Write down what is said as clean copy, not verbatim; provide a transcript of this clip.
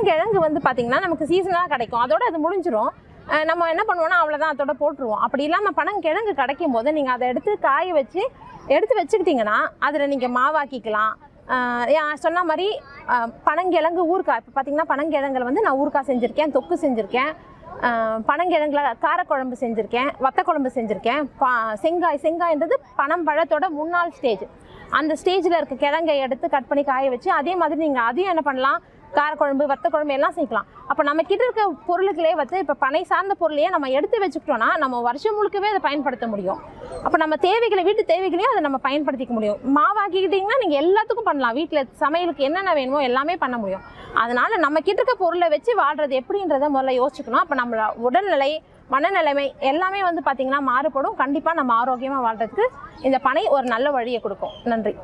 பனங்கிழங்கு வந்து பார்த்திங்கன்னா நமக்கு சீசனாக கிடைக்கும், அதோட அது முடிஞ்சிடும். நம்ம என்ன பண்ணுவோம்னா அவ்வளோதான், அதோட போட்டுருவோம். அப்படி இல்லாமல் பனங்கிழங்கு கிடைக்கும் போது நீங்கள் அதை எடுத்து காய வச்சு எடுத்து வச்சுக்கிட்டிங்கன்னா அதில் நீங்கள் மாவாக்கிக்கலாம். சொன்ன மாதிரி பனங்கிழங்கு ஊறுகாய், இப்போ பார்த்திங்கன்னா பனங்கிழங்குல வந்து நான் ஊறுகாய் செஞ்சுருக்கேன், தொக்கு செஞ்சுருக்கேன், பனங்கிழங்குல காரக்குழம்பு செஞ்சுருக்கேன், வத்த குழம்பு செஞ்சுருக்கேன். செங்காய்ன்றது பனம்பழத்தோட முன்னாள் ஸ்டேஜ். அந்த ஸ்டேஜில் இருக்க கிழங்கை எடுத்து கட் பண்ணி காய வச்சு அதே மாதிரி நீங்கள் அதையும் என்ன பண்ணலாம், காரக்குழம்பு வத்த குழம்பு எல்லாம் செய்யலாம். அப்போ நம்ம கிட்ட இருக்க பொருளுக்களே வந்து இப்போ பனை சார்ந்த பொருளையே நம்ம எடுத்து வச்சுக்கிட்டோம்னா நம்ம வருஷம் முழுக்கவே அதை பயன்படுத்த முடியும். அப்போ நம்ம தேவைகளை வீட்டு தேவைகளையும் அதை நம்ம பயன்படுத்திக்க முடியும். மாவாக்கிக்கிட்டிங்கன்னா நீங்கள் எல்லாத்துக்கும் பண்ணலாம், வீட்டில் சமையலுக்கு என்னென்ன வேணுமோ எல்லாமே பண்ண முடியும். அதனால் நம்ம கிட்ட இருக்க பொருளை வச்சு வாழ்கிறது எப்படின்றத முதல்ல யோசிச்சுக்கணும். அப்போ நம்மளோட உடல்நிலை, மனநிலைமை எல்லாமே வந்து பார்த்திங்கன்னா மாறுபடும். கண்டிப்பாக நம்ம ஆரோக்கியமாக வாழ்கிறதுக்கு இந்த பனை ஒரு நல்ல வழியை கொடுக்கும். நன்றி.